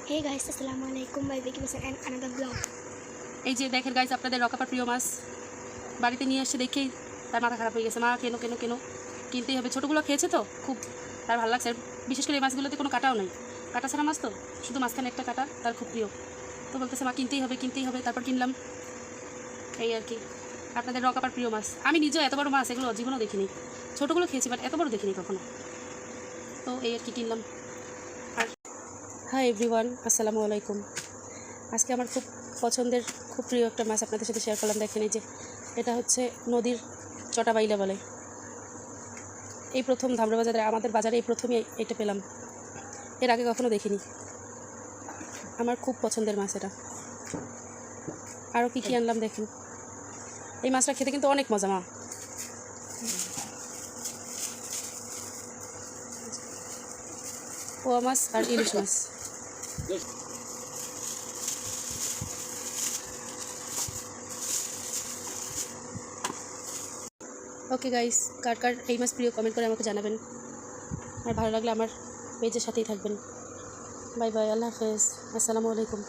Hey guys अस्सलाम वालेकुम मैं विकी बसन एंड अनदर ब्लॉग। এই যে দেখেন গাইস, আপনাদের রকাপার প্রিয় মাছ বাড়িতে নিয়ে এসে দেখেই তার মাথা খারাপ হয়ে গেছে। মা কেন কেন কেন কিনতেই হবে, ছোটোগুলো খেয়েছে তো খুব তার ভালো লাগছে। বিশেষ করে এই মাছগুলোতে কোনো কাটাও নেই, কাটা ছাড়া মাছ তো, শুধু মাঝখানে একটা কাটা, তার খুব প্রিয়। তো বলতেছে মা কিনতেই হবে, তারপর কিনলাম। এই আর কি আপনাদের রকাপার প্রিয় মাছ। আমি নিজেও এত বড় মাছ এগুলো জীবনও দেখিনি, ছোটোগুলো খেয়েছি বাট এত বড় দেখিনি কখনো। তো এই আর কি কিনলাম। আর হাই এভরিওয়ান, আসসালামু আলাইকুম। আজকে আমার খুব পছন্দের খুব প্রিয় একটা মাছ আপনাদের সাথে শেয়ার করলাম। দেখেন এই যে এটা হচ্ছে নদীর চটাবাইলা বলে। এই প্রথম ধামরা বাজারে, আমাদের বাজারে এই প্রথমই এটা পেলাম, এর আগে কখনো দেখিনি। আমার খুব পছন্দের মাছ এটা। আরও কী কী আনলাম দেখেন। এই মাছটা খেতে কিন্তু অনেক মজা। মা পোয়া মাছ আর ইলিশ মাছ। ওকে গাইস, কার কার এই মাছ প্রিয় কমেন্ট করে আমাকে জানাবেন। আর ভালো লাগলে আমার পেজের সাথেই থাকবেন। বাই বাই, আল্লাহ হাফেজ, আসসালামু আলাইকুম।